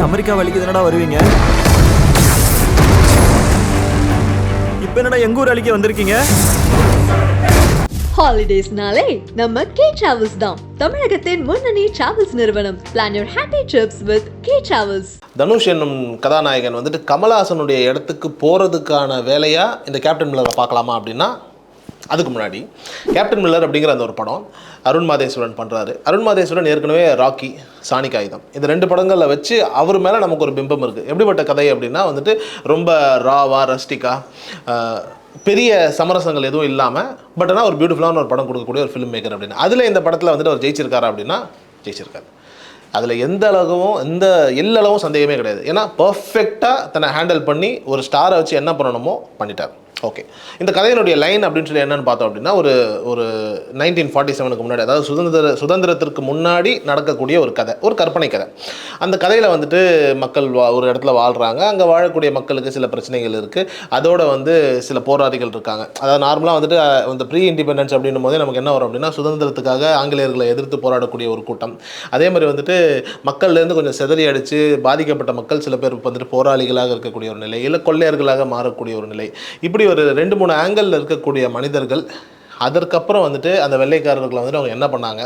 America வலிக்கு தானடா வருவீங்க, இப்போ என்னடா எங்க ஊர் அழிக்க வந்திருக்கீங்க? ஹாலிடேஸ்னாலே நம்ம கே டிராவல்ஸ் தான். தமிழகத்தின் முன்னணி டிராவல்ஸ் நிறுவனம். Plan your happy drips with K travels. Dhanush என்னும் கதாநாயகன் வந்துட்டு கமல்ஹாசனுடைய இடத்துக்கு போகிறதுக்கான வேலையாக இந்த கேப்டன் மில்லரை பார்க்கலாமா அப்படின்னா, அதுக்கு முன்னாடி கேப்டன் மில்லர் அப்படிங்கிற அந்த ஒரு படம் அருண் மாதேஸ்வரன் பண்ணுறாரு. அருண் மாதேஸ்வரன் ஏற்கனவே ராக்கி, சாணிக் ஆயுதம் இந்த 2 படங்களில் வச்சு அவர் மேலே நமக்கு ஒரு பிம்பம் இருக்குது. எப்படிப்பட்ட கதை அப்படின்னா வந்துட்டு ரொம்ப ராவா, ரஸ்டிக்காக, பெரிய சமரசங்கள் எதுவும் இல்லாமல், பட் ஆனால் ஒரு பியூட்டிஃபுல்லான ஒரு படம் கொடுக்கக்கூடிய ஒரு ஃபிலிம் மேக்கர் அப்படின்னு. அதில் இந்த படத்தில் வந்துட்டு அவர் ஜெயிச்சிருக்காரா அப்படின்னா ஜெயிச்சிருக்காரு. அதில் எந்த எல்லளவும் சந்தேகமே கிடையாது. ஏன்னா பர்ஃபெக்டாக தன்னை ஹேண்டில் பண்ணி ஒரு ஸ்டாரை வச்சு என்ன பண்ணணுமோ பண்ணிட்டார். ஓகே, இந்த கதையினுடைய லைன் அப்படின்னு சொல்லி என்னென்னு பார்த்தோம் அப்படின்னா, ஒரு 1947க்கு முன்னாடி, அதாவது சுதந்திரத்திற்கு முன்னாடி நடக்கக்கூடிய ஒரு கதை, ஒரு கற்பனை கதை. அந்த கதையில் வந்துட்டு மக்கள் ஒரு இடத்துல வாழ்கிறாங்க. அங்கே வாழக்கூடிய மக்களுக்கு சில பிரச்சனைகள் இருக்குது. அதோட சில போராளிகள் இருக்காங்க. அதாவது நார்மலாக வந்துட்டு இந்த ப்ரீ இண்டிபெண்டன்ஸ் அப்படின்னும் போதே நமக்கு என்ன வரும் அப்படின்னா, சுதந்திரத்துக்காக ஆங்கிலேயர்களை எதிர்த்து போராடக்கூடிய ஒரு கூட்டம். அதே மாதிரி வந்துட்டு மக்கள்லேருந்து கொஞ்சம் செதறி அடித்து பாதிக்கப்பட்ட மக்கள் சில பேர் வந்துட்டு போராளிகளாக இருக்கக்கூடிய ஒரு நிலை, இல்லை கொள்ளையர்களாக மாறக்கூடிய ஒரு நிலை. இப்படி ஒரு 2-3 ஆங்கிளில் இருக்கக்கூடிய மனிதர்கள். அதற்கப்புறம் வந்துட்டு அந்த வெள்ளைக்காரர்களை வந்துட்டு அவங்க என்ன பண்ணாங்க,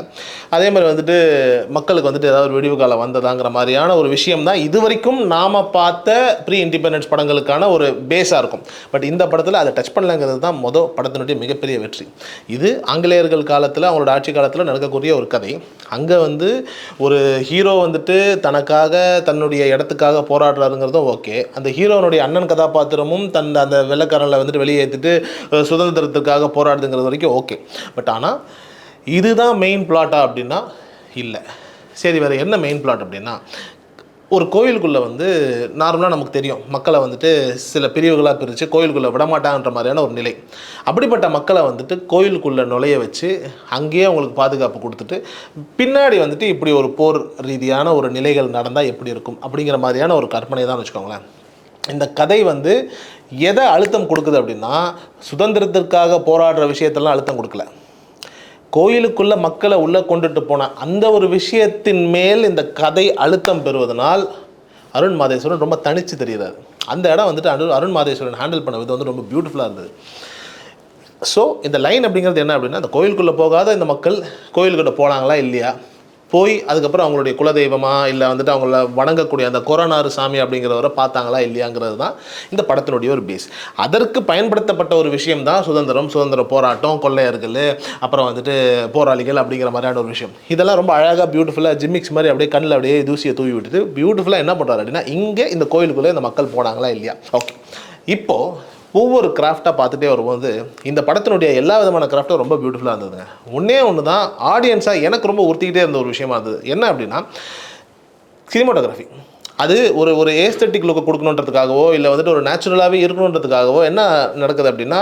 அதே மாதிரி வந்துட்டு மக்களுக்கு வந்துட்டு ஏதாவது ஒரு விடிவு காலம் வந்ததாங்கிற மாதிரியான ஒரு விஷயம் தான் இது வரைக்கும் நாம் பார்த்த ப்ரீ இண்டிபெண்டன்ஸ் படங்களுக்கான ஒரு பேஸாக இருக்கும். பட் இந்த படத்தில் அதை டச் பண்ணலங்கிறது தான் படத்தினுடைய மிகப்பெரிய வெற்றி. இது ஆங்கிலேயர்கள் காலத்தில், அவங்களோட ஆட்சி காலத்தில் நடக்கக்கூடிய ஒரு கதை. அங்கே ஒரு ஹீரோ வந்துட்டு தனக்காக, தன்னுடைய இடத்துக்காக போராடுறாருங்கிறதும் ஓகே. அந்த ஹீரோனுடைய அண்ணன் கதாபாத்திரமும் அந்த வெள்ளைக்காரனில் வந்துட்டு வெளியேற்றிட்டு சுதந்திரத்துக்காக போராடுதுங்கிறது வரைக்கும் ஓகே. பட் ஆனால் இதுதான் மெயின் பிளாட்டா அப்படின்னா இல்லை. சரி, வேறு என்ன மெயின் பிளாட் அப்படின்னா, ஒரு கோயிலுக்குள்ளே நார்மலாக நமக்கு தெரியும், மக்களை வந்துட்டு சில பிரிவுகளாக பிரித்து கோயிலுக்குள்ளே விடமாட்டாங்கன்ற மாதிரியான ஒரு நிலை. அப்படிப்பட்ட மக்களை கோயிலுக்குள்ளே நுழைய வச்சு அங்கேயே அவங்களுக்கு பாதுகாப்பு கொடுத்துட்டு பின்னாடி இப்படி ஒரு போர் ரீதியான ஒரு நிலைகள் நடந்தால் எப்படி இருக்கும் அப்படிங்கிற மாதிரியான ஒரு கற்பனை தான் வச்சுக்கோங்களேன். இந்த கதை எதை அழுத்தம் கொடுக்குது அப்படின்னா, சுதந்திரத்திற்காக போராடுற விஷயத்தெல்லாம் அழுத்தம் கொடுக்கல. கோயிலுக்குள்ளே மக்களை உள்ளே கொண்டுட்டு போன அந்த ஒரு விஷயத்தின் மேல் இந்த கதை அழுத்தம் பெறுவதனால் அருண் மாதேஸ்வரன் ரொம்ப தனித்து தெரிகிறார். அந்த இடம் அருண் மாதேஸ்வரன் ஹேண்டில் பண்ண விதம் ரொம்ப பியூட்டிஃபுல்லாக இருந்தது. ஸோ இந்த லைன் அப்படிங்கிறது என்ன அப்படின்னா, அந்த கோயிலுக்குள்ளே போகாத இந்த மக்கள் கோயிலுக்கிட்ட போனாங்களா இல்லையா, போய் அதுக்கப்புறம் அவங்களுடைய குலதெய்வமா இல்லை அவங்கள வணங்கக்கூடிய அந்த கொரோனாறு சாமி அப்படிங்கிறவரை பார்த்தாங்களா இல்லையாங்கிறது தான் இந்த படத்தினுடைய ஒரு பேஸ். அதற்கு பயன்படுத்தப்பட்ட ஒரு விஷயம் தான் சுதந்திர போராட்டம், கொள்ளையர்கள், அப்புறம் போராளிகள் அப்படிங்கிற மாதிரியான ஒரு விஷயம். இதெல்லாம் ரொம்ப அழகாக பியூட்டிஃபுல்லாக ஜிம்மிக்ஸ் மாதிரி அப்படியே கண்ணில் அப்படியே தூசியை தூவி விட்டுட்டு பியூட்டிஃபுல்லாக என்ன பண்ணுறாரு அப்படின்னா, இங்கே இந்த கோயிலுக்குள்ளே இந்த மக்கள் போனாங்களா இல்லையா. ஓகே, இப்போது ஒவ்வொரு கிராஃப்டாக பார்த்துட்டே வரும்போது இந்த படத்தினுடைய எல்லா விதமான கிராஃப்டும் ரொம்ப பியூட்டிஃபுல்லாக இருந்ததுங்க. ஒன்று தான் ஆடியன்ஸாக எனக்கு ரொம்ப உறுத்திக்கிட்டே இருந்த ஒரு விஷயமா இருந்தது. என்ன அப்படின்னா, சினிமாட்டோகிராஃபி. அது ஒரு ஏஸ்தட்டிக் லுக்கு கொடுக்கணுன்றதுக்காகவோ இல்லை ஒரு நேச்சுரலாகவே இருக்கணுன்றதுக்காகவோ என்ன நடக்குது அப்படின்னா,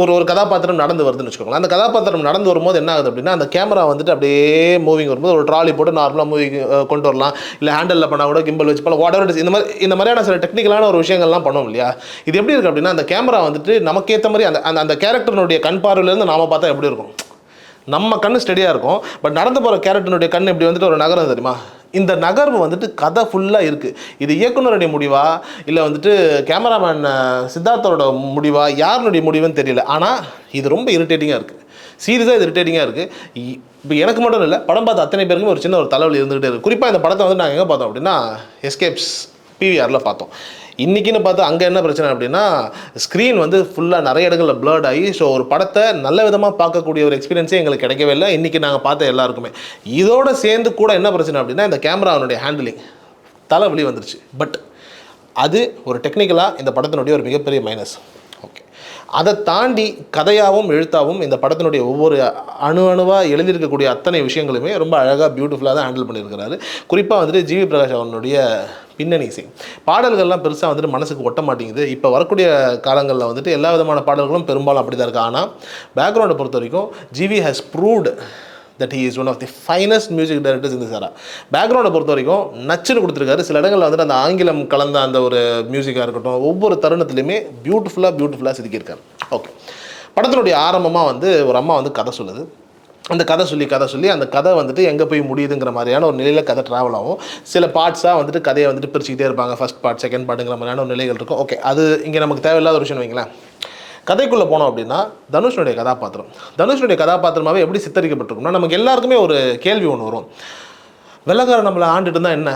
ஒரு கதாபாத்திரம் நடந்து வருதுன்னு வச்சுக்கோங்களேன். அந்த கதாபாத்திரம் நடந்து வரும்போது என்ன ஆகுது அப்படின்னா, அந்த கேமரா அப்படியே மூவிங் வரும்போது ஒரு ட்ராலி போட்டு நார்மலாக மூவி கொண்டு வரலாம், இல்லை ஹேண்டலில் பண்ணால் கூட கிம்பல் வச்சு போல வாட் எவர் இந்த மாதிரியான சில டெக்னிக்கலான ஒரு விஷயங்கள்லாம் பண்ணோம் இல்லையா. இது எப்படி இருக்குது அப்படின்னா, அந்த கேமரா நமக்கேற்ற மாதிரி அந்த கேரக்டருடைய கண் பார்வையிலேருந்து நாம் பார்த்தா எப்படி இருக்கும், நம்ம கண் ஸ்டெடியாக இருக்கும். பட் நடந்து போகிற கேரக்டருடைய கண் இப்படி ஒரு நகரம் தெரியுமா, இந்த நகர்வு கதை ஃபுல்லாக இருக்குது. இது இயக்குனருடைய முடிவா இல்லை கேமராமேன் சித்தார்த்தோட முடிவா, யாருடைய முடிவுன்னு தெரியல. ஆனால் இது ரொம்ப இரிட்டேட்டிங்காக இருக்குது. சீரியஸாக இது இரிட்டேட்டிங்காக இருக்குது. இப்போ எனக்கு மட்டும் இல்லை, படம் பார்த்த அத்தனை பேருக்குமே ஒரு சின்ன ஒரு தலைவலி இருந்துகிட்டே இருக்குது. குறிப்பாக இந்த படத்தை நாங்கள் எங்கே பார்த்தோம் அப்படின்னா, எஸ்கேப்ஸ் PVRல பார்த்தோம். இன்றைக்கின்னு பார்த்தா அங்கே என்ன பிரச்சனை அப்படின்னா, ஸ்க்ரீன் ஃபுல்லாக நிறைய இடங்களில் ப்ளர்ட் ஆகி, ஸோ ஒரு படத்தை நல்ல விதமாக பார்க்கக்கூடிய ஒரு எக்ஸ்பீரியன்ஸே எங்களுக்கு கிடைக்கவே இல்லை இன்றைக்கி நாங்கள் பார்த்த எல்லாருக்குமே. இதோடு சேர்ந்து கூட என்ன பிரச்சனை அப்படின்னா, இந்த கேமராவுடைய ஹேண்டிலிங் தலைவலி வந்துருச்சு. பட் அது ஒரு டெக்னிக்கலாக இந்த படத்தினுடைய ஒரு மிகப்பெரிய மைனஸ். ஓகே, அதை தாண்டி கதையாகவும் எழுத்தாகவும் இந்த படத்தினுடைய ஒவ்வொரு அணுவாக எழுதியிருக்கக்கூடிய அத்தனை விஷயங்களுமே ரொம்ப அழகாக பியூட்டிஃபுல்லாக தான் ஹேண்டில் பண்ணியிருக்கிறாரு. குறிப்பாக ஜிவி பிரகாஷ் அவனுடைய பின்னணி இசை பாடல்கள்லாம் பெருசாக மனசுக்கு ஒட்ட மாட்டேங்குது. இப்போ வரக்கூடிய காலங்களில் எல்லா விதமான பாடல்களும் பெரும்பாலும் அப்படி தான் இருக்குது. ஆனால் பேக்ரவுண்டை பொறுத்த வரைக்கும் G V has proved that he is one of the finest music directors in this era. பேக்ரவுண்டை பொறுத்த வரைக்கும் நச்சுன்னு கொடுத்துருக்காரு. சில இடங்களில் அந்த ஆங்கிலம் கலந்த அந்த ஒரு மியூசிக்காக இருக்கட்டும், ஒவ்வொரு தருணத்துலையுமே பியூட்டிஃபுல்லாக செதுக்கியிருக்காரு. ஓகே, படத்தினுடைய ஆரம்பமாக ஒரு அம்மா கதை சொல்லுது. அந்த கதை சொல்லி அந்த கதை வந்துட்டு எங்கே போய் முடியுதுங்கிற மாதிரியான ஒரு நிலையில் கதை ட்ராவல் ஆகும். சில பார்ட்ஸாக வந்துட்டு கதையை வந்துட்டு பிரிச்சுக்கிட்டே இருப்பாங்க. ஃபஸ்ட் பார்ட், செகண்ட் பார்ட்டுங்கிற மாதிரியான ஒரு நிலைகள் இருக்கும். ஓகே, அது இங்கே நமக்கு தேவையில்லாத ஒரு விஷயம் வைங்களேன். கதைக்குள்ளே போனோம் அப்படின்னா தனுஷனுடைய கதாபாத்திரமாகவே எப்படி சித்தரிக்கப்பட்டிருக்கும்னா, நமக்கு எல்லாருக்குமே ஒரு கேள்வி ஒன்று வரும். வெள்ளைக்காரன் நம்மளை ஆண்டுட்டு இருந்தால் என்ன,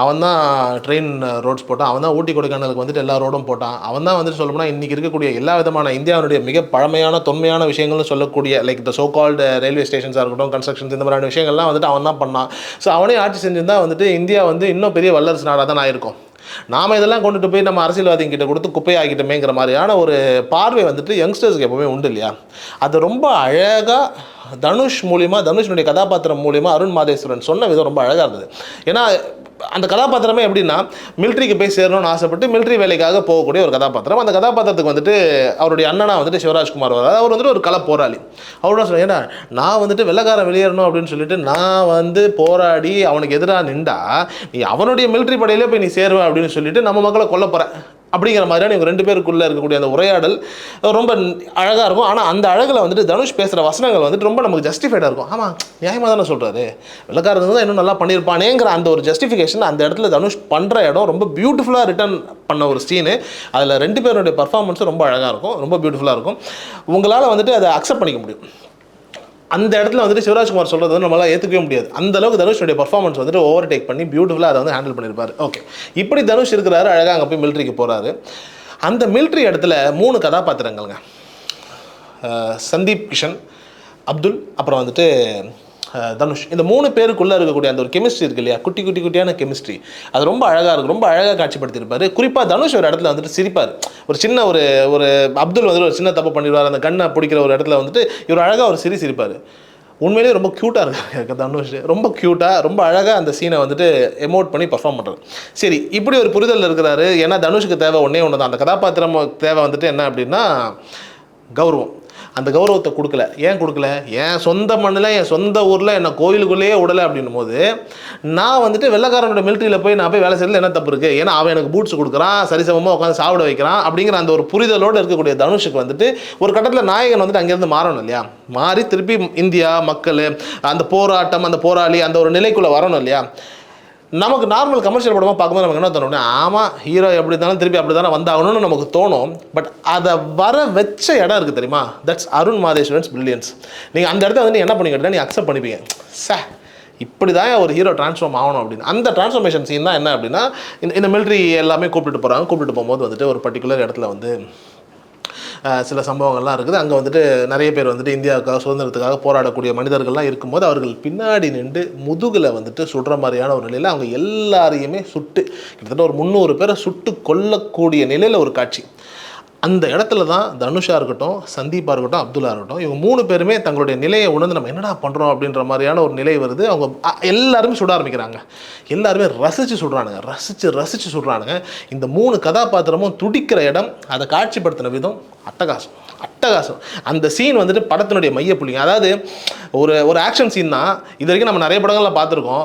அவன் தான் ட்ரெயின் ரோட்ஸ் போட்டான், அவன் தான் ஊட்டி கொடைக்கானலுக்கு வந்துட்டு எல்லா ரோடும் போட்டான், அவன் தான் வந்துட்டு சொல்லணும்னா இன்றைக்கி இருக்கக்கூடிய எல்லா விதமான இந்தியாவுடைய மிக பழமையான தொன்மையான விஷயங்கள்னு சொல்லக்கூடிய like the so called railway ஸ்டேஷன்ஸாக இருக்கட்டும், கன்ஸ்ட்ரக்ஷன்ஸ், இந்த மாதிரியான விஷயங்கள்லாம் வந்துட்டு அவன் தான் பண்ணான். ஸோ அவனே ஆட்சி செஞ்சிருந்தால் வந்துட்டு இந்தியா வந்து இன்னும் பெரிய வல்லரசு நாடாக தான் ஆயிருக்கும். நாம் இதெல்லாம் கொண்டுட்டு போய் நம்ம அரசியல்வாதிகிட்ட கொடுத்து குப்பையாகிட்டமேங்கிற மாதிரியான ஒரு பார்வை வந்துட்டு யங்ஸ்டர்ஸ்க்கு எப்போவுமே உண்டு இல்லையா? அது ரொம்ப அழகாக தனுஷனுடைய கதாபாத்திரம் மூலிமா அருண் மாதேஸ்வரன் சொன்ன விதம் ரொம்ப அழகாக இருந்தது. ஏன்னா அந்த கதாபாத்திரமே எப்படின்னா, மிலிட்ரிக்கு போய் சேரணும்னு ஆசைப்பட்டு மிலிட்ரி வேலைக்காக போகக்கூடிய ஒரு கதாபாத்திரம். அந்த கதாபாத்திரத்துக்கு வந்துட்டு அவருடைய அண்ணனா வந்துட்டு சிவராஜ்குமார் வர்றாரு. அவர் வந்துட்டு ஒரு கள போராளி. அவரோட சொல்ல, ஏன்னா நான் வந்துட்டு வெள்ளைக்காரன் வெளியேறணும் அப்படின்னு சொல்லிட்டு நான் வந்து போராடி அவனுக்கு எதிராக நின்றா நீ அவனுடைய மிலிட்ரி படையிலே போய் நீ சேருவ அப்படின்னு சொல்லிட்டு நம்ம மக்களை கொல்ல போகிற அப்படிங்கிற மாதிரியான இவங்க 2 பேருக்குள்ளே இருக்கக்கூடிய அந்த உரையாடல் ரொம்ப அழகாக இருக்கும். ஆனால் அந்த அழகில் வந்துட்டு தனுஷ் பேசுகிற வசனங்கள் வந்துட்டு ரொம்ப நமக்கு ஜஸ்டிஃபைடாக இருக்கும். ஆமாம், நியாயமாக தானே சொல்கிறாரு, வெள்ளைக்காரன் தான் இன்னும் நல்லா பண்ணியிருப்பானேங்கிற அந்த ஒரு ஜஸ்டிஃபிகேஷன் அந்த இடத்துல தனுஷ் பண்ணுற இடம் ரொம்ப பியூட்டிஃபுல்லாக ரிட்டர்ன் பண்ண ஒரு சீனு. அதில் 2 பேருடைய பர்ஃபார்மன்ஸும் ரொம்ப அழகாக இருக்கும், ரொம்ப பியூட்டிஃபுல்லாக இருக்கும். உங்களால் வந்துட்டு அதை அக்செப்ட் பண்ணிக்க முடியும். அந்த இடத்துல வந்துட்டு சிவராஜ்குமார் சொல்கிறது வந்து நம்மளால் ஏற்றுக்கவே முடியாது. அந்தளவுக்கு தனுஷனுடைய பர்ஃபார்மன்ஸ் வந்துட்டு ஓவர் டேக் பண்ணி பியூட்டிஃபுல்லாக அதை வந்து ஹேண்டில் பண்ணியிருப்பார். ஓகே, இப்படி தனுஷ் இருக்கிறாரு, அழகாக அங்கே போய் மிலிட்ரிக்கு போகிறாரு. அந்த மிலிட்ரி இடத்துல 3 கதாபாத்திரங்கள்ங்க, சந்தீப் கிஷன், அப்துல், அப்புறம் வந்துட்டு தனுஷ். இந்த 3 பேருக்குள்ளே இருக்கக்கூடிய அந்த ஒரு கெமிஸ்ட்ரி இருக்கு இல்லையா, குட்டியான கெமிஸ்ட்ரி, அது ரொம்ப அழகாக இருக்கும், ரொம்ப அழகாக காட்சிப்படுத்தியிருப்பார். குறிப்பாக தனுஷ் ஒரு இடத்துல வந்துட்டு சிரிப்பார். ஒரு சின்ன ஒரு அப்துல் வந்துட்டு ஒரு சின்ன தப்பு பண்ணிடுவார், அந்த கண்ணை பிடிக்கிற ஒரு இடத்துல வந்துட்டு இவர் அழகாக ஒரு சிரிப்பார். உண்மையிலேயே ரொம்ப க்யூட்டாக இருக்காங்க தனுஷ், ரொம்ப க்யூட்டாக ரொம்ப அழகாக அந்த சீனை வந்துட்டு எமோட் பண்ணி பர்ஃபார்ம் பண்ணுறது. சரி, இப்படி ஒரு புரிதல் இருக்கிறாரு. ஏன்னா தனுஷுக்கு தேவை ஒன்றே ஒன்று தான், அந்த கதாபாத்திரம் தேவை வந்துட்டு என்ன அப்படின்னா கௌரவம். அந்த கௌரவத்தை கொடுக்கல. ஏன் கொடுக்கல? என் சொந்த மண்ணில் என் சொந்த ஊரில் என்னை கோயிலுக்குள்ளேயே விடலை அப்படின்னும் போது நான் வந்துட்டு வெள்ளைக்காரனோட மிலிட்ரியில் போய் நான் போய் வேலை செய்யறதுல என்ன தப்பு இருக்குது? ஏன்னா அவன் எனக்கு பூட்ஸ் கொடுக்குறான், சரிசமமாக உட்காந்து சாப்பிட வைக்கிறான் அப்படிங்கிற அந்த ஒரு புரிதலோடு இருக்கக்கூடிய தனுஷுக்கு வந்துட்டு ஒரு கட்டத்தில் நாயகன் வந்துட்டு அங்கேருந்து மாறணும் இல்லையா? மாறி திருப்பி இந்தியா மக்கள் அந்த போராட்டம், அந்த போராளி, அந்த ஒரு நிலைக்குள்ளே வரணும் இல்லையா? நமக்கு நார்மல் கமர்ஷியல் படமாக பார்க்கும்போது நமக்கு என்ன தோணும், ஆமாம் ஹீரோ எப்படி இருந்தாலும் திருப்பி அப்படி தானே வந்தாகணும்னு நமக்கு தோணும். பட் அதை வர வச்ச இடம் இருக்குது தெரியுமா, தட்ஸ் அருண் மாதேஸ்வரன்ஸ் பிரில்லியன்ஸ். நீங்கள் அந்த இடத்த வந்து என்ன பண்ணிக்கிட்டா நீங்கள் அக்செப்ட் பண்ணிப்பீங்க, இப்படி தான் ஒரு ஹீரோ ட்ரான்ஸ்ஃபார்ம் ஆகணும் அப்படின்னு. அந்த ட்ரான்ஸ்ஃபார்மேஷன் சீன் தான் என்ன அப்படின்னா, இந்த மிலிட்ரி எல்லாமே கூப்பிட்டு போகும்போது வந்துட்டு ஒரு பர்டிகுலர் இடத்துல வந்து சில சம்பவங்கள்லாம் இருக்குது. அங்கே வந்துட்டு நிறைய பேர் வந்துட்டு இந்தியாவுக்காக சுதந்திரத்துக்காக போராடக்கூடிய மனிதர்கள்லாம் இருக்கும்போது அவர்கள் பின்னாடி நின்று முதுகில் வந்துட்டு சுடுற மாதிரியான ஒரு நிலையில் அவங்க எல்லாரையுமே சுட்டு கிட்டத்தட்ட ஒரு 300 பேரை சுட்டு கொல்லக்கூடிய நிலையில் ஒரு காட்சி. அந்த இடத்துல தான் தனுஷாக இருக்கட்டும், சந்தீப்பாக இருக்கட்டும், அப்துல்லா இருக்கட்டும், இவங்க 3 பேருமே தங்களுடைய நிலையை உணர்ந்து நம்ம என்னடா பண்ணுறோம் அப்படின்ற மாதிரியான ஒரு நிலை வருது. அவங்க எல்லாருமே சுட ஆரம்பிக்கிறாங்க. எல்லாருமே ரசித்து சுடுறானுங்க. இந்த 3 கதாபாத்திரமும் துடிக்கிற இடம், அதை காட்சிப்படுத்தின விதம் அட்டகாசம். அந்த சீன் வந்துட்டு படத்தினுடைய மையப்புள்ளிங்க. அதாவது ஒரு ஆக்ஷன் சீன் தான். இது வரைக்கும் நம்ம நிறைய படங்களில் பார்த்துருக்கோம்,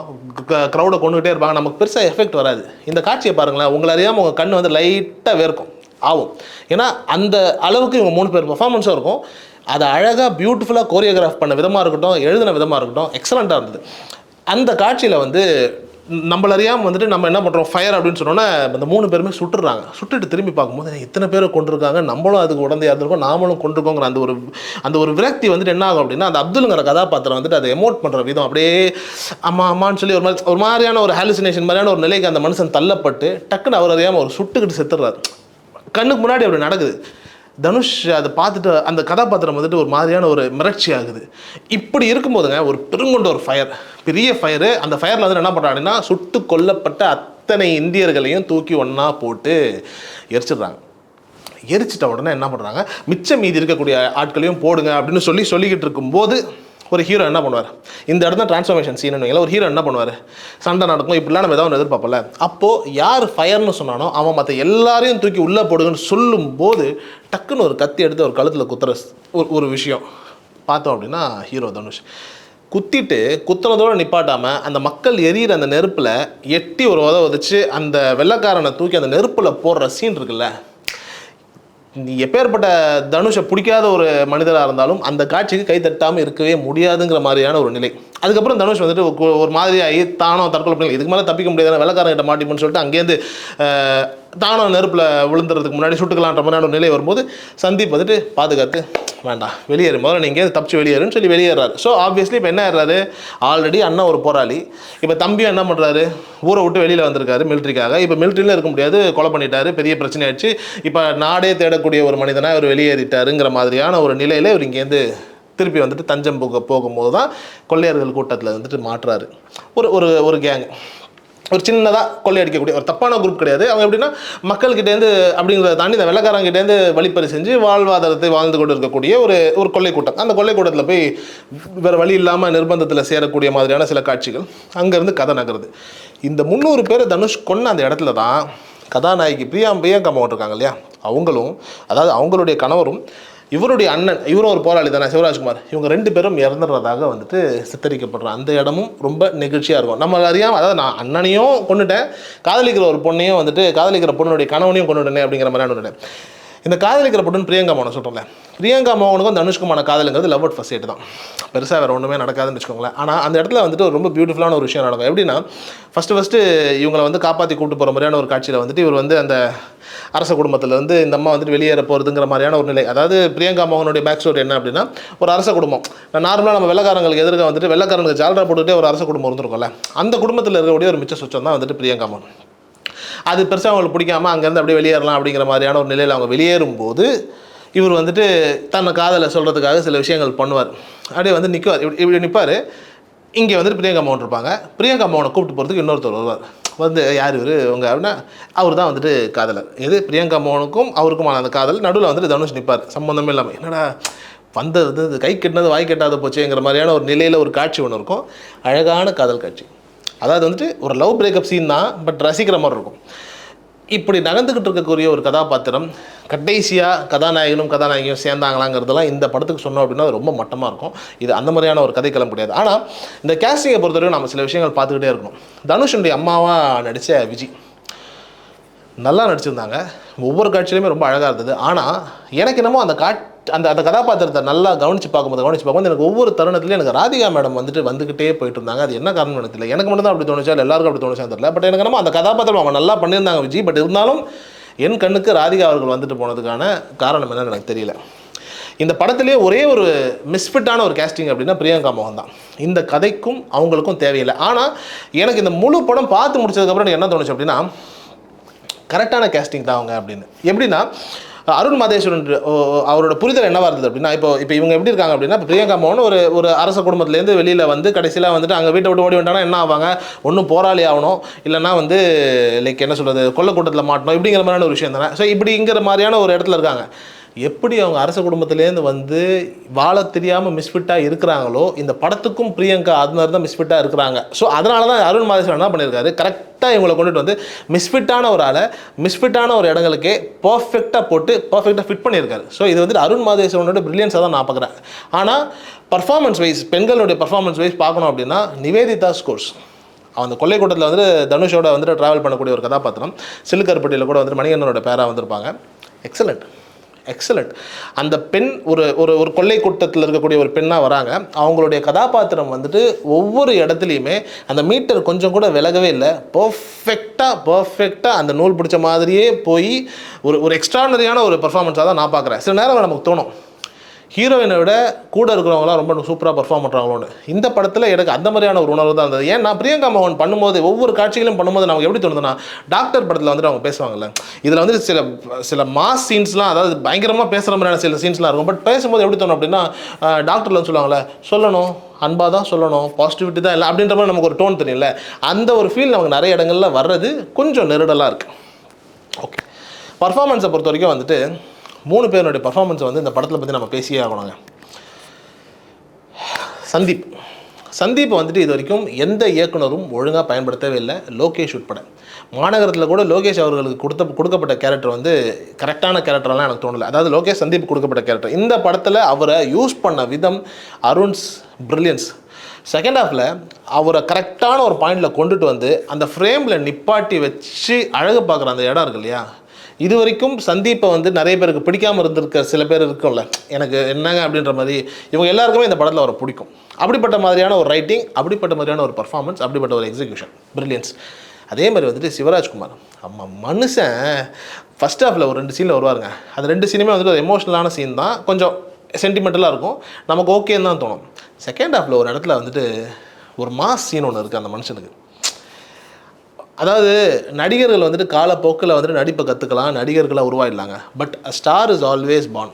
க்ரௌடை கொண்டுகிட்டே இருப்பாங்க, நமக்கு பெருசாக எஃபெக்ட் வராது. இந்த காட்சியை பாருங்களேன், உங்களை அறியாமல் உங்கள் கண் வந்து லைட்டாக வேர்க்கும் ஆகும். ஏன்னா அந்த அளவுக்கு இவங்க 3 பேர் பர்ஃபார்மன்ஸும் இருக்கும். அதை அழகாக பியூட்டிஃபுல்லாக கோரியோகிராஃப் பண்ண விதமாக இருக்கட்டும், எழுதின விதமாக இருக்கட்டும், எக்ஸலண்ட்டாக இருந்தது. அந்த காட்சியில் வந்து நம்மள அறியாமல் வந்துட்டு நம்ம என்ன பண்ணுறோம், ஃபயர் அப்படின்னு சொன்னோன்னா அந்த 3 பேருமே சுட்டுட்டு திரும்பி பார்க்கும்போது இத்தனை பேரை கொண்டிருக்காங்க, நம்மளும் அதுக்கு உடந்தையாக இருந்திருக்கோம், நாமளும் கொண்டிருக்கோங்கிற அந்த ஒரு விரக்தி வந்துட்டு என்ன ஆகும் அப்படின்னா, அந்த அப்துல்ங்கிற கதாபாத்திரம் வந்துட்டு அதை எமோட் பண்ணுற விதம் அப்படியே அம்மான்னு சொல்லி ஒரு மாதிரியான ஒரு ஹாலுசினேஷன் மாதிரியான ஒரு நிலைக்கு அந்த மனுஷன் தள்ளப்பட்டு டக்குன்னு அவர் அறியாமல் ஒரு சுட்டுக்கிட்டு செத்துடுறாரு. கண்ணுக்கு முன்னாடி அப்படி நடக்குது. தனுஷ் அதை பார்த்துட்டு அந்த கதாபாத்திரம் வந்துட்டு ஒரு மாதிரியான ஒரு மிரட்சி ஆகுது. இப்படி இருக்கும்போதுங்க ஒரு பெருங்கொண்ட ஒரு பெரிய ஃபயரு. அந்த ஃபயரில் வந்து என்ன பண்ணுறாங்கன்னா, சுட்டு கொல்லப்பட்ட அத்தனை இந்தியர்களையும் தூக்கி ஒன்றா போட்டு எரிச்சிடுறாங்க. எரிச்சிட்ட உடனே என்ன பண்ணுறாங்க, மிச்சம் மீதி இருக்கக்கூடிய ஆட்களையும் போடுங்க அப்படின்னு சொல்லிக்கிட்டு இருக்கும்போது ஒரு ஹீரோ என்ன பண்ணுவார், இந்த இடத்துல டிரான்ஸ்ஃபர்மேஷன் சீன் வைங்களா, ஒரு ஹீரோ என்ன பண்ணுவார், சண்டை நடக்கும், இப்படிலாம் நம்ம ஏதாவது எதிர்பார்ப்பல. அப்போது யார் ஃபயர்னு சொன்னானோ அவன் மற்ற எல்லாரையும் தூக்கி உள்ளே போடுங்கன்னு சொல்லும்போது டக்குன்னு ஒரு கத்தி எடுத்து ஒரு கழுத்தில் குத்துற ஒரு விஷயம் பார்த்தோம் அப்படின்னா, ஹீரோ தனுஷ் குத்துனதோடு நிப்பாட்டாமல் அந்த மக்கள் எரியிற அந்த நெருப்பில் எட்டி ஒரு உதவிச்சு அந்த வெள்ளைக்காரனை தூக்கி அந்த நெருப்பில் போடுற சீன் இருக்குல்ல, நீ எப்பேற்பட்ட தனுஷை பிடிக்காத ஒரு மனிதராக இருந்தாலும் அந்த காட்சிக்கு கை தட்டாமல் இருக்கவே முடியாதுங்கிற மாதிரியான ஒரு நிலை. அதுக்கப்புறம் தனுஷ் வந்துட்டு ஒரு மாதிரியாகி தானோ தற்கொலை பண்ணி இதுக்கு மேலே தப்பிக்க முடியாது, வெள்ளக்காரங்கிட்ட மாட்டிப்போன்னு சொல்லிட்டு அங்கேருந்து தானோ நெருப்பில் விழுந்துறதுக்கு முன்னாடி சுட்டுக்கலான்ற மாதிரியான ஒரு நிலை வரும்போது சந்தீப் வந்துட்டு பாதுகாத்து வேண்டாம் வெளியேறு, முதல்ல நீங்கள் தப்பிச்சு வெளியேறுன்னு சொல்லி வெளியேறாரு. ஸோ ஆப்வியஸ்லி இப்போ என்ன ஆயிடுறாரு, ஆல்ரெடி அண்ணன் ஒரு போராளி, இப்போ தம்பியும் என்ன பண்ணுறாரு, ஊரை விட்டு வெளியில் வந்திருக்காரு மிலிட்ரிக்காக. இப்போ மிலிட்ரியில் இருக்க முடியாது, கொலை பண்ணிட்டாரு, பெரிய பிரச்சனை ஆயிடுச்சு, இப்போ நாடே தேடக்கூடிய ஒரு மனிதனாக இவர் வெளியேறிட்டாருங்கிற மாதிரியான ஒரு நிலையில் இவர் இங்கேருந்து திருப்பி வந்துட்டு தஞ்சம் போகும்போது தான் கொள்ளையர்கள் கூட்டத்தில் வந்துட்டு மாட்டுறாரு. ஒரு கேங், ஒரு சின்னதாக கொள்ளையடிக்கக்கூடிய ஒரு தப்பான குரூப் கிடையாது. அவங்க எப்படின்னா மக்கள்கிட்டேருந்து அப்படிங்கிறத தாண்டி இந்த வெள்ளக்காரங்கிட்டேருந்து வழிப்பறி செஞ்சு வாழ்வாதாரத்தை வாழ்ந்து கொண்டு இருக்கக்கூடிய ஒரு கொள்ளை கூட்டம். அந்த கொள்ளை கூட்டத்தில் போய் வேறு வழி இல்லாமல் நிர்பந்தத்தில் சேரக்கூடிய மாதிரியான சில காட்சிகள் அங்கேருந்து கதை நகருது. இந்த 300 பேரை தனுஷ் கொன்ன அந்த இடத்துல தான் கதாநாயகி பிரியங்கா மோகன் இருக்காங்க இல்லையா, அவங்களும் அதாவது அவங்களுடைய கணவரும் இவருடைய அண்ணன், இவரும் ஒரு போராளி தானே சிவராஜ்குமார், இவங்க 2 பேரும் இறந்துடுறதாக வந்துட்டு சித்தரிக்கப்படுற அந்த இடமும் ரொம்ப நெகிழ்ச்சியாக இருக்கும். நம்ம அறியாமல், அதாவது நான் அண்ணனையும் கொண்டுட்டேன், காதலிக்கிற ஒரு பொண்ணையும் வந்துட்டு காதலிக்கிற பொண்ணுடைய கணவனையும் கொண்டுட்டேனே அப்படிங்கிற மாதிரியான ஒன்று. இந்த காதலிக்கிற பொண்ணுன்னு பிரியங்கா மோகன் சொல்கிறேன், பிரியங்கா மோகனுக்கும் தனுஷ்குமான காதலுங்கிறது லவ் அட் ஃபர்ஸ்ட் சைட் தான், பெருசாக வேறு ஒன்றுமே நடக்காதுன்னு வச்சுக்கோங்களேன். ஆனால் அந்த இடத்துல வந்துட்டு ஒரு ரொம்ப பியூட்டிஃபுல்லான ஒரு விஷயம் நடக்கும். எப்படின்னா ஃபஸ்ட்டு இவங்களை வந்து காப்பாற்றி கூப்பிட்டு போகிற மாதிரியான ஒரு காட்சியில் வந்துட்டு இவர் வந்து அந்த அரச குடும்பத்தில் வந்து இந்த அம்மா வந்துட்டு வெளியேற போகிறதுங்கிற மாதிரியான ஒரு நிலை. அதாவது பிரியங்கா மோகனுடைய பேக் ஸ்டோரி என்ன அப்படின்னா, ஒரு அரச குடும்பம், நார்மலாக நம்ம வெள்ளக்காரங்களுக்கு எதிர்க்க வந்துட்டு வெள்ளக்காரங்களுக்கு ஜாலரா போட்டுகிட்டே ஒரு அரச குடும்பம் இருந்திருக்கும்ல, அந்த குடும்பத்தில் இருக்கக்கூடிய ஒரு மிச்ச சுச்சம் தான் வந்துட்டு பிரியங்கா மோகன். அது பெருசாக அவங்களுக்கு பிடிக்காமல் அங்கேருந்து அப்படியே வெளியேறலாம் அப்படிங்கிற மாதிரியான ஒரு நிலையில் அவங்க வெளியேறும்போது இவர் வந்துட்டு தன்னை காதலை சொல்கிறதுக்காக சில விஷயங்கள் பண்ணுவார். அப்படியே வந்து இப்படி நிற்பார். இங்கே வந்துட்டு பிரியங்கா மோகன் இருப்பாங்க. பிரியங்கா மோகனை கூப்பிட்டு போகிறதுக்கு இன்னொருத்தர் வருவார். வந்து யார் இவர் உங்க அப்படின்னா அவர் தான் வந்துட்டு காதலர். எது பிரியங்கா மோகனுக்கும் அவருக்குமான அந்த காதல். நடுவில் வந்துட்டு தனுஷ் நிற்பார் சம்மந்தமே இல்லாமல். என்னடா வந்தது கை கெட்டினது வாய் கெட்டாத போச்சுங்கிற மாதிரியான ஒரு நிலையில் ஒரு காட்சி ஒன்று இருக்கும். அழகான காதல் காட்சி. அதாவது வந்துட்டு ஒரு லவ் பிரேக்கப் சீன் தான், பட் ரசிக்கிற மாதிரி இருக்கும். இப்படி நகர்ந்துக்கிட்டு இருக்கக்கூடிய ஒரு கதாபாத்திரம் கடைசியாக கதாநாயகியும் சேர்ந்தாங்களாங்கிறதுலாம் இந்த படத்துக்கு சொன்னோம் அப்படின்னா அது ரொம்ப மட்டமாக இருக்கும். இது அந்த மாதிரியான ஒரு கதை கிளம்ப முடியாது. ஆனால் இந்த கேஸ்டிங்கை பொறுத்தவரைக்கும் நம்ம சில விஷயங்கள் பார்த்துக்கிட்டே இருக்கணும். தனுஷனுடைய அம்மாவாக நடித்த விஜய் நல்லா நடிச்சிருந்தாங்க. ஒவ்வொரு காட்சியிலுமே ரொம்ப அழகாக இருந்தது. ஆனால் எனக்கு என்னமோ அந்த கதாபாத்திரத்தை நல்லா கவனித்து பார்க்கும்போது எனக்கு ஒவ்வொரு தருணத்துலையும் எனக்கு ராதிகா மேடம் வந்துக்கிட்டே போயிட்டு இருந்தாங்க. அது என்ன காரணம் எனக்கு தெரியல. எனக்கு மட்டும் தான் அப்படி தோணுச்சா இல்லை எல்லாருக்கும் அப்படி தோணுச்சா தெரியல. பட் எனக்கு என்னமோ அந்த கதாபாத்திரம் அவங்க நல்லா பண்ணியிருந்தாங்க விஜய். பட் இருந்தாலும் என் கண்ணுக்கு ராதிகா அவர்கள் வந்துட்டு போனதுக்கான காரணம் என்னன்னு எனக்கு தெரியல. இந்த படத்திலே ஒரே ஒரு மிஸ்ஃபிட்டான ஒரு கேஸ்டிங் அப்படின்னா பிரியங்கா மோகன் தான். இந்த கதைக்கும் அவங்களுக்கும் தேவையில்லை. ஆனால் எனக்கு இந்த முழு படம் பார்த்து முடிச்சதுக்கப்புறம் எனக்கு என்ன தோணுச்சு அப்படின்னா கரெக்டான கேஸ்டிங் தான் அவங்க அப்படின்னு. எப்படின்னா அருண் மாதேஸ்வரன் அவரோட புரிதல் என்னவாக இருந்தது அப்படின்னா, இப்போ இவங்க எப்படி இருக்காங்க அப்படின்னா, இப்போ பிரியங்கா மோகன் ஒரு அரச குடும்பத்துலேருந்து வெளியில் வந்து கடைசியில் வந்துட்டு அங்கே வீட்டை விட்டு ஓடி வந்துட்டாங்கன்னா என்ன ஆவாங்க, ஒன்றும் போராளி ஆகணும், இல்லைனா வந்து லைக் என்ன சொல்கிறது கொள்ளைக்கூட்டத்தில் மாட்டணும், இப்படிங்கிற மாதிரியான ஒரு விஷயம் தானே. ஸோ இப்படிங்கிற மாதிரியான ஒரு இடத்துல இருக்காங்க. எப்படி அவங்க அரச குடும்பத்துலேருந்து வந்து வாழ தெரியாமல் மிஸ்ஃபிட்டாக இருக்கிறாங்களோ இந்த படத்துக்கும் பிரியங்கா அது மாதிரி தான் மிஸ்ஃபிட்டாக இருக்கிறாங்க. ஸோ அதனால தான் அருண் மாதேஸ்வரன் என்ன பண்ணியிருக்காரு, கரெக்டாக இவங்களை கொண்டுட்டு வந்து மிஸ்ஃபிட்டான ஒரு ஆளை மிஸ்ஃபிட்டான ஒரு இடங்களுக்கே பர்ஃபெக்டாக ஃபிட் பண்ணியிருக்காரு. ஸோ இது வந்துட்டு அருண் மாதேஸ்வரனோட பிரில்லியன்ஸாக தான் நான் பார்க்குறேன். ஆனால் பர்ஃபார்மன்ஸ் வைஸ் பெண்களுடைய பர்ஃபார்மன்ஸ் வைஸ் பார்க்கணும் அப்படின்னா நிவேதிதா ஸ்கோர்ஸ் அந்த கொள்ளை கூட்டத்தில் வந்துட்டு தனுஷோட வந்துட்டு ட்ராவல் பண்ணக்கூடிய ஒரு கதாபாத்திரம் சிலுக்கருப்பட்டியில் கூட வந்துட்டு மணிகண்டனோட பேராக வந்திருப்பாங்க. எக்ஸலண்ட். அந்த பெண் ஒரு கொள்ளை கூட்டத்தில் இருக்கக்கூடிய ஒரு பெண்ணாக வராங்க. அவங்களுடைய கதாபாத்திரம் வந்துட்டு ஒவ்வொரு இடத்துலையுமே அந்த மீட்டர் கொஞ்சம் கூட விலகவே இல்லை. பர்ஃபெக்டாக அந்த நூல் பிடிச்ச மாதிரியே போய் ஒரு எக்ஸ்ட்ரானரியான ஒரு பர்ஃபார்மன்ஸாக தான் நான் பார்க்குறேன். சில நேரம் நமக்கு தோணும் ஹீரோயினை விட கூட இருக்கிறவங்களாம் ரொம்ப சூப்பராக பர்ஃபார்ம் பண்ணுறாங்களோன்னு. இந்த படத்தில் எனக்கு அந்த மாதிரியான ஒரு உணர்வு தான் இருந்தது. ஏன்னா பிரியங்கா மோகன் பண்ணும்போது ஒவ்வொரு காட்சிகளும் பண்ணும்போது நமக்கு எப்படி தோணுதுன்னா டாக்டர் படத்தில் வந்துட்டு அவங்க பேசுவாங்கல்ல, இதில் வந்து சில மாஸ் சீன்ஸ்லாம் அதாவது பயங்கரமாக பேசுகிற மாதிரியான சில சீன்ஸ்லாம் இருக்கும். பட் பேசும்போது எப்படி தோணும் அப்படின்னா டாக்டர்லாம் சொல்லுவாங்களே சொல்லணும் அன்பாக தான் சொல்லணும் பாசிட்டிவிட்டி தான் இல்லை அப்படின்ற மாதிரி நமக்கு ஒரு டோன் தெரியல. அந்த ஒரு ஃபீல் நமக்கு நிறைய இடங்களில் வர்றது கொஞ்சம் நெருடலாக இருக்குது. ஓகே, பர்ஃபார்மன்ஸை பொறுத்த வரைக்கும் வந்துட்டு 3 பேருடைய பர்ஃபார்மன்ஸை வந்து இந்த படத்தில் பற்றி நம்ம பேசியே ஆகணுங்க. சந்தீப் வந்துட்டு இது வரைக்கும் எந்த இயக்குனரும் ஒழுங்காக பயன்படுத்தவே இல்லை. லோகேஷ் உட்பட மாநகரத்தில் கூட லோகேஷ் அவர்களுக்கு கொடுக்கப்பட்ட கேரக்டர் வந்து கரெக்டான கேரக்டர்லாம் எனக்கு தோணலை. அதாவது லோகேஷ் சந்தீப் கொடுக்கப்பட்ட கேரக்டர் இந்த படத்தில் அவரை யூஸ் பண்ண விதம் அருண்ஸ் பிரில்லியன்ஸ். செகண்ட் ஹாஃபில் அவரை கரெக்டான ஒரு பாயிண்டில் கொண்டுட்டு வந்து அந்த ஃப்ரேமில் நிப்பாட்டி வச்சு அழகு பார்க்குற அந்த இடம் இருக்கு இல்லையா, இது வரைக்கும் சந்தீப்பை வந்து நிறைய பேருக்கு பிடிக்காமல் இருந்திருக்க சில பேர் இருக்கும்ல, எனக்கு என்னங்க அப்படின்ற மாதிரி, இவங்க எல்லாருக்குமே இந்த படத்தில் அவரை பிடிக்கும். அப்படிப்பட்ட மாதிரியான ஒரு ரைட்டிங், அப்படிப்பட்ட மாதிரியான ஒரு பர்ஃபார்மன்ஸ், அப்படிப்பட்ட ஒரு எக்ஸிக்யூஷன், பிரில்லியன்ஸ். அதே மாதிரி வந்துட்டு சிவராஜ்குமார் மனுஷன் ஃபஸ்ட் ஹாஃபில் ஒரு 2 சீனில் வருவாருங்க. அது 2 சீனுமே வந்துட்டு ஒரு எமோஷனலான சீன் தான், கொஞ்சம் சென்டிமெண்டலாக இருக்கும், நமக்கு ஓகேன்னு தான் தோணும். செகண்ட் ஹாஃபில் ஒரு இடத்துல வந்துட்டு ஒரு மாஸ் சீன் ஒன்று இருக்குது அந்த மனுஷனுக்கு. அதாவது நடிகர்கள் வந்துட்டு காலப்போக்கில் வந்துட்டு நடிப்பை கற்றுக்கலாம், நடிகர்களாக உருவாயிடலாங்க. But star is always born.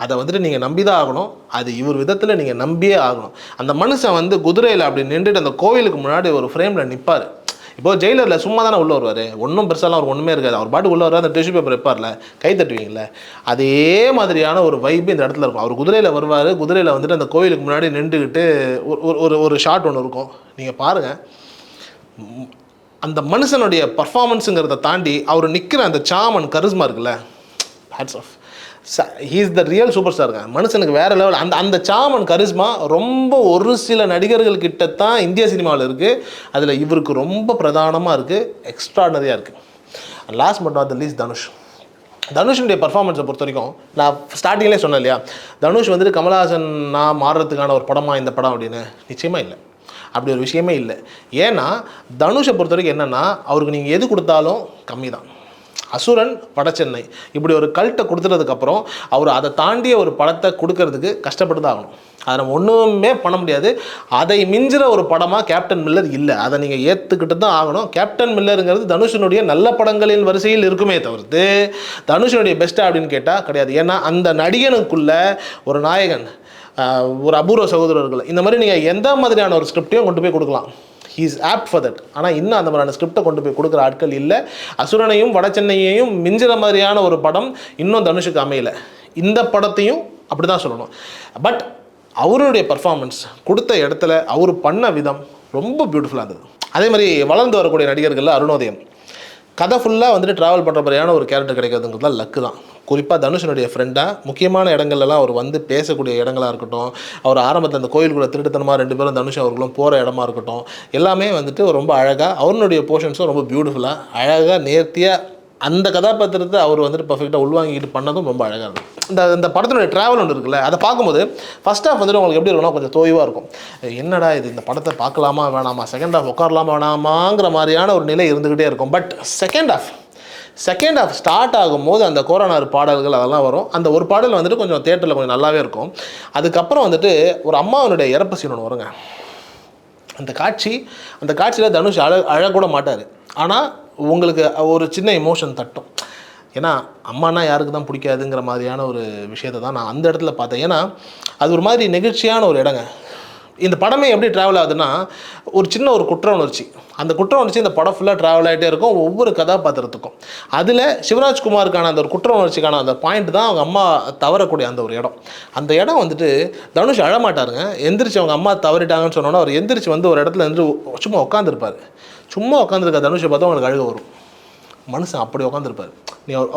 அதை வந்துட்டு நீங்கள் நம்பி தான் ஆகணும். அது இவர் விதத்தில் நீங்கள் நம்பியே ஆகணும். அந்த மனுஷன் வந்து குதிரையில் அப்படி நின்றுட்டு அந்த கோவிலுக்கு முன்னாடி ஒரு ஃப்ரேமில் நிற்பார். இப்போது ஜெயிலரில் சும்மா தானே உள்ளே வருவார், ஒன்றும் பெருசாலாம் அவர் ஒன்றுமே இருக்காது. அவர் பாட்டு உள்ளே வருவார், அந்த டிஷ்யூ பேப்பர் வைப்பார்ல, கை தட்டுவீங்களே, அதே மாதிரியான ஒரு வைப்பு இந்த இடத்துல இருக்கும். அவர் குதிரையில் வருவார், குதிரையில் வந்துட்டு அந்த கோவிலுக்கு முன்னாடி நின்றுக்கிட்டு ஒரு ஷாட் ஒன்று இருக்கும், நீங்கள் பாருங்கள். அந்த மனுஷனுடைய பர்ஃபார்மன்ஸுங்கிறத தாண்டி அவர் நிற்கிற அந்த சாம் அண்ட் கரிஸ்மா இருக்குல்ல, hats off, he is the real super ஸ்டாருங்க. மனுஷனுக்கு வேறு லெவல். அந்த சாம் அண்ட் கரிஸ்மா ரொம்ப ஒரு சில நடிகர்கள் கிட்ட தான் இந்திய சினிமாவில் இருக்குது. அதில் இவருக்கு ரொம்ப பிரதானமாக இருக்குது, எக்ஸ்ட்ராடனரியாக இருக்குது. And last but not the least தனுஷனுடைய பர்ஃபார்மன்ஸை பொறுத்த வரைக்கும், நான் ஸ்டார்டிங்லேயே சொன்னேன் இல்லையா, தனுஷ் வந்துட்டு கமல்ஹாசன் நான் மாறுறதுக்கான ஒரு படமாக இந்த படம் அப்படின்னு, நிச்சயமாக இல்லை. அப்படி ஒரு விஷயமே இல்லை. ஏன்னா தனுஷை பொறுத்த வரைக்கும் என்னென்னா, அவருக்கு நீங்கள் எது கொடுத்தாலும் கம்மி தான். அசுரன், வடச்சென்னை, இப்படி ஒரு கல்ட்டை கொடுத்துறதுக்கப்புறம் அவர் அதை தாண்டிய ஒரு படத்தை கொடுக்கறதுக்கு கஷ்டப்பட்டு தான் ஆகணும். அதை நம்ம ஒன்றுமே பண்ண முடியாது. அதை மிஞ்சுற ஒரு படமாக கேப்டன் மில்லர் இல்லை. அதை நீங்கள் ஏற்றுக்கிட்டு தான் ஆகணும். கேப்டன் மில்லருங்கிறது தனுஷனுடைய நல்ல படங்களின் வரிசையில் இருக்குமே தவிர்த்து தனுஷனுடைய பெஸ்ட்டாக அப்படின்னு கேட்டால் கிடையாது. ஏன்னா அந்த நடிகனுக்குள்ள ஒரு நாயகன், ஒரு அபூர்வ சகோதரர்கள், இந்த மாதிரி நீங்கள் எந்த மாதிரியான ஒரு ஸ்கிரிப்டையும் கொண்டு போய் கொடுக்கலாம். He is opt for that. ஆனால் இன்னும் அந்த மாதிரியான ஸ்கிரிப்டை கொண்டு போய் கொடுக்குற ஆட்கள் இல்லை. அசுரனையும் வடச்சென்னையையும் மிஞ்சுற மாதிரியான ஒரு படம் இன்னும் தனுஷுக்கு அமையலை. இந்த படத்தையும் அப்படி தான் சொல்லணும். பட் அவருடைய பர்ஃபார்மன்ஸ் கொடுத்த இடத்துல அவர் பண்ண விதம் ரொம்ப பியூட்டிஃபுல்லாக இருந்தது. அதே மாதிரி வளர்ந்து வரக்கூடிய நடிகர்களில் அருணோதயம் கதை ஃபுல்லாக வந்துட்டு ட்ராவல் பண்ணுற மாதிரியான ஒரு கேரக்டர் கிடைக்கிறதுங்கிறதுலாம் லக்கு தான். குறிப்பாக தனுஷனுடைய ஃப்ரெண்டாக முக்கியமான இடங்கள்லாம் அவர் வந்து பேசக்கூடிய இடங்களாக இருக்கட்டும், அவர் ஆரம்பத்தில் அந்த கோயிலுக்குள்ளே திருட்டுத்தனமாக 2 பேரும் தனுஷ் அவர்களும் போகிற இடமா இருக்கட்டும், எல்லாமே வந்துட்டு ரொம்ப அழகாக, அவருடைய போர்ஷன்ஸும் ரொம்ப பியூட்டிஃபுல்லாக அழகாக நேர்த்தியாக அந்த கதாபாத்திரத்தை அவர் வந்துட்டு பர்ஃபெக்டாக உள்வாங்கிட்டு பண்ணதும் ரொம்ப அழகாக இருக்கும். இந்த படத்தினுடைய ட்ராவல் ஒன்று இருக்குல்ல, அதை பார்க்கும்போது ஃபஸ்ட் ஹாஃப் வந்துட்டு உங்களுக்கு எப்படி இருக்கும்னா கொஞ்சம் தோய்வாக இருக்கும். என்னடா இது, இந்த படத்தை பார்க்கலாமா வேணாமா, செகண்ட் ஹாஃப் உட்காரலாமா வேணாமாங்கிற மாதிரியான ஒரு நிலை இருந்துக்கிட்டே இருக்கும். பட் செகண்ட் ஹாஃப் ஸ்டார்ட் ஆகும்போது அந்த கோரனார் பாடல்கள் அதெல்லாம் வரும். அந்த ஒரு பாடல் வந்துட்டு கொஞ்சம் தேட்டரில் கொஞ்சம் நல்லாவே இருக்கும். அதுக்கப்புறம் வந்துட்டு ஒரு அம்மாவனுடைய இறப்பு சீன் ஒன்று வருங்க. அந்த காட்சியில் தனுஷ் அழக்கூட மாட்டார். ஆனால் உங்களுக்கு ஒரு சின்ன எமோஷன் தட்டும். ஏன்னா அம்மானா யாருக்கு தான் பிடிக்காதுங்கிற மாதிரியான ஒரு விஷயத்தை தான் நான் அந்த இடத்துல பார்த்தேன். ஏன்னா அது ஒரு மாதிரி நெகிழ்ச்சியான ஒரு இடங்க. இந்த படமே எப்படி ட்ராவல் ஆகுதுன்னா, ஒரு சின்ன ஒரு குற்ற உணர்ச்சி, அந்த குற்ற உணர்ச்சி இந்த படம் ஃபுல்லாக ட்ராவல் ஆகிட்டே இருக்கும் ஒவ்வொரு கதாபாத்திரத்துக்கும். அதில் சிவராஜ்குமாருக்கான அந்த ஒரு குற்ற உணர்ச்சிக்கான அந்த பாயிண்ட் தான் அவங்க அம்மா தவறக்கூடிய அந்த ஒரு இடம். அந்த இடம் வந்துட்டு தனுஷ் அழமாட்டாருங்க. எந்திரிச்சு அவங்க அம்மா தவறிட்டாங்கன்னு சொன்னோன்னா அவர் எந்திரிச்சு வந்து ஒரு இடத்துல இருந்து சும்மா உட்காந்துருப்பார். சும்மா உட்காந்துருக்க தனுஷை பார்த்தா உங்களுக்கு அழுக வரும். மனுஷன் அப்படி உட்காந்துருப்பார்.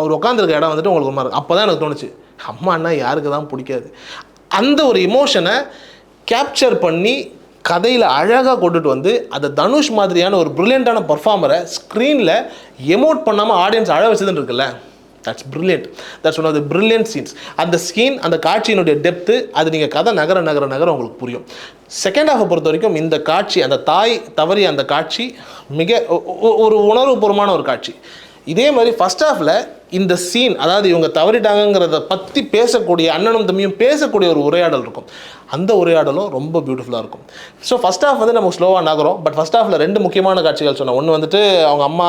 அவர் உட்காந்துருக்க இடம் வந்துட்டு உங்களுக்கு ஒரு மாதிரி. அப்போ தான் எனக்கு தோணுச்சு, அம்மானா யாருக்கு தான் பிடிக்காது. அந்த ஒரு இமோஷனை கேப்சர் பண்ணி கதையில் அழகாக கொண்டுட்டு வந்து அதை தனுஷ் மாதிரியான ஒரு ப்ரில்லியண்ட்டான பர்ஃபார்மரை ஸ்க்ரீனில் எமோட் பண்ணாமல் ஆடியன்ஸ் அழ வச்சதுன்னு இருக்குல்ல, that's brilliant. That's one of the brilliant scenes. அந்த சீன், அந்த காட்சியினுடைய டெப்த்து, அது நீங்கள் கதை நகர உங்களுக்கு புரியும். செகண்ட் ஹாஃபை பொறுத்த வரைக்கும் இந்த காட்சி, அந்த தாய் தவறிய அந்த காட்சி மிக ஒரு உணர்வுபூர்வமான ஒரு காட்சி. இதே மாதிரி ஃபஸ்ட் ஹாஃபில் இந்த சீன், அதாவது இவங்க தவறிட்டாங்கிறத பற்றி பேசக்கூடிய, அண்ணனும் தம்பியும் பேசக்கூடிய ஒரு உரையாடல் இருக்கும். அந்த உரையாடலும் ரொம்ப பியூட்டிஃபுல்லாக இருக்கும். ஸோ ஃபஸ்ட் ஹாஃப் வந்து நம்ம ஸ்லோவாக நகரும். பட் ஃபஸ்ட் ஹாஃபில் 2 முக்கியமான காட்சிகள் சொன்னேன். ஒன்று வந்துட்டு அவங்க அம்மா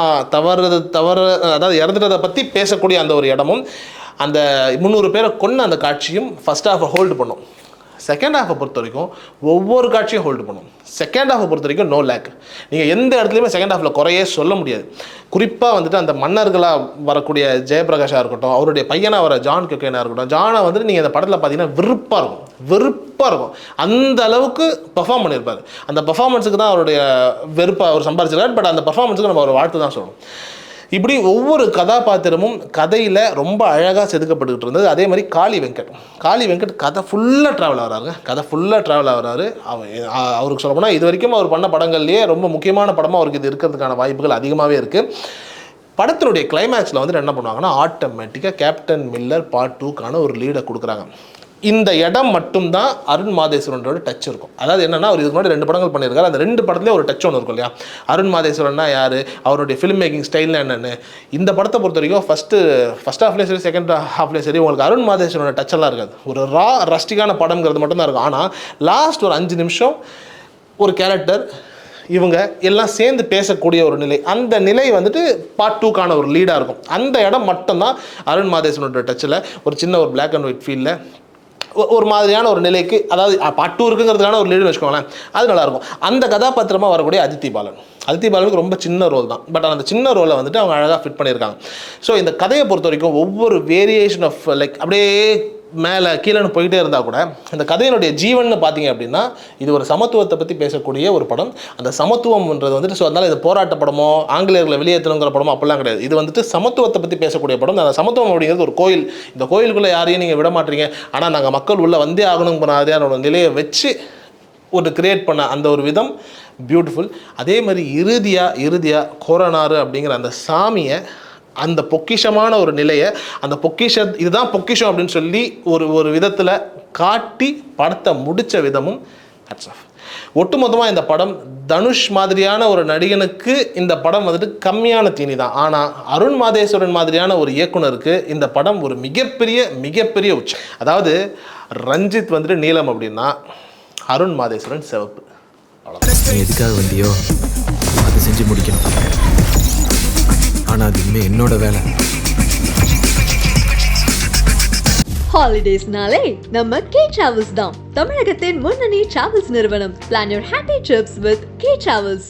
அதாவது இறந்துட்டதை பற்றி பேசக்கூடிய அந்த ஒரு இடமும், அந்த 300 பேரை கொன்ன அந்த காட்சியும் ஃபஸ்ட் ஹாஃபை ஹோல்டு பண்ணும். செகண்ட் ஹாஃபை பொறுத்த வரைக்கும் ஒவ்வொரு காட்சியும் ஹோல்டு பண்ணும். செகண்ட் ஹாஃபை பொறுத்த வரைக்கும் நோ லேக். நீங்கள் எந்த இடத்துலையுமே செகண்ட் ஹாஃபில் குறையே சொல்ல முடியாது. குறிப்பாக வந்துட்டு அந்த மன்னர்களாக வரக்கூடிய ஜெயபிரகாஷாக இருக்கட்டும், அவருடைய பையனாக வர ஜான் கொக்கைனாக இருக்கட்டும், ஜானை வந்துட்டு நீங்கள் இந்த படத்தில் பார்த்தீங்கன்னா வெறுப்பாக இருக்கும். அந்த அளவுக்கு பர்ஃபார்ம் பண்ணியிருப்பார். அந்த பர்ஃபார்மன்ஸுக்கு தான் அவருடைய வெறுப்பை அவர் சம்பாதிச்சிருக்கார். பட் அந்த பர்ஃபார்மன்ஸுக்கு நம்ம ஒரு வாழ்த்து தான் சொல்லணும். இப்படி ஒவ்வொரு கதாபாத்திரமும் கதையில் ரொம்ப அழகாக செதுக்கப்பட்டுக்கிட்டு இருந்தது. அதே மாதிரி காளி வெங்கட் கதை ஃபுல்லாக ட்ராவல் ஆகிறாரு. அவருக்கு சொல்ல போனால் இது வரைக்கும் அவர் பண்ண படங்கள்லேயே ரொம்ப முக்கியமான படமாக அவருக்கு இது இருக்கிறதுக்கான வாய்ப்புகள் அதிகமாகவே இருக்குது. படத்தினுடைய கிளைமேக்ஸில் வந்துட்டு என்ன பண்ணுவாங்கன்னா ஆட்டோமேட்டிக்காக கேப்டன் மில்லர் பார்ட் 2க்கான ஒரு லீடை கொடுக்குறாங்க. இந்த இடம் மட்டும்தான் அருண் மாதேஸ்வரனோட டச் இருக்கும். அதாவது என்னன்னா, அவர் இதுக்கு முன்னாடி 2 படங்கள் பண்ணியிருக்காரு. அந்த 2 படத்துலேயே ஒரு டச் ஒன்று இருக்கும் இல்லையா? அருண் மாதேஸ்வரன்னா யார், அவருடைய ஃபிலிம் மேக்கிங் ஸ்டைல்னா என்னென்னு. இந்த படத்தை பொறுத்த வரைக்கும் ஃபஸ்ட் ஹாஃப்லேயும் சரி செகண்ட் ஹாஃப்லேயும் சரி உங்களுக்கு அருண் மாதேஸ்வரனோட டச்செல்லாம் இருக்காது. ஒரு ரஸ்டிக்கான படம்ங்கிறது மட்டும்தான் இருக்கும். ஆனால் லாஸ்ட் ஒரு 5 நிமிஷம் ஒரு கேரக்டர் இவங்க எல்லாம் சேர்ந்து பேசக்கூடிய ஒரு நிலை, அந்த நிலை வந்துட்டு பார்ட் 2க்கான ஒரு லீடாக இருக்கும். அந்த இடம் மட்டும்தான் அருண் மாதேஸ்வரனோட டச்சில் ஒரு சின்ன ஒரு பிளாக் அண்ட் ஒயிட் ஃபீல்டில் ஒரு மாதிரியான ஒரு நிலைக்கு, அதாவது பார்ட் 2 இருக்குங்கிறதுக்கான ஒரு லீடுன்னு வச்சுக்கோங்களேன், அது நல்லாயிருக்கும். அந்த கதாபாத்திரமாக வரக்கூடிய அதித்தி பாலனுக்கு ரொம்ப சின்ன ரோல் தான். பட் அந்த சின்ன ரோலை வந்துட்டு அவங்க அழகாக ஃபிட் பண்ணியிருக்காங்க. ஸோ இந்த கதையை பொறுத்த வரைக்கும் ஒவ்வொரு வேரியேஷன் ஆஃப் லைக் அப்படியே மேலே கீழேன்னு போயிட்டே இருந்தால் கூட இந்த கதையினுடைய ஜீவன்னு பார்த்தீங்க அப்படின்னா இது ஒரு சமத்துவத்தை பற்றி பேசக்கூடிய ஒரு படம். அந்த சமத்துவம்ன்றது வந்துட்டு ஸோ அதனால் இது போராட்ட படமோ ஆங்கிலேயர்களை வெளியேற்றணுங்கிற படமோ அப்படிலாம் கிடையாது. இது வந்துட்டு சமத்துவத்தை பற்றி பேசக்கூடிய படம். அந்த சமத்துவம் அப்படிங்கிறது ஒரு கோயில். இந்த கோயிலுக்குள்ளே யாரையும் நீங்கள் விட மாட்டீங்க, ஆனால் நாங்கள் மக்கள் உள்ளே வந்தே ஆகணுங்கிற மாதிரியான ஒரு நிலையை வச்சு ஒரு கிரியேட் பண்ண அந்த ஒரு விதம் பியூட்டிஃபுல். அதே மாதிரி இறுதியாக கோரனாறு அப்படிங்கிற அந்த சாமியை, அந்த பொக்கிஷமான ஒரு நிலையை, அந்த இதுதான் பொக்கிஷம் அப்படின்னு சொல்லி ஒரு விதத்தில் காட்டி படத்தை முடித்த விதமும் ஹேட்ஸ் ஆஃப். ஒட்டுமொத்தமாக இந்த படம் தனுஷ் மாதிரியான ஒரு நடிகனுக்கு இந்த படம் வந்துட்டு கம்மியான தீனி தான். ஆனால் அருண் மாதேஸ்வரன் மாதிரியான ஒரு இயக்குனருக்கு இந்த படம் ஒரு மிகப்பெரிய உச்சம். அதாவது ரஞ்சித் வந்துட்டு நீலம் அப்படின்னா அருண் மாதேஸ்வரன் சிவப்பு. நீ எதுக்காக வந்தியோ அதை செஞ்சு முடிக்கணும். ஆனால் அது இனிமேல் என்னோட வேலை. ஹாலிடேஸ்னாலே நம்ம கே டிராவல்ஸ் தான். தமிழகத்தின் முன்னணி டிராவல்ஸ் நிறுவனம். Plan your happy drips with K travels.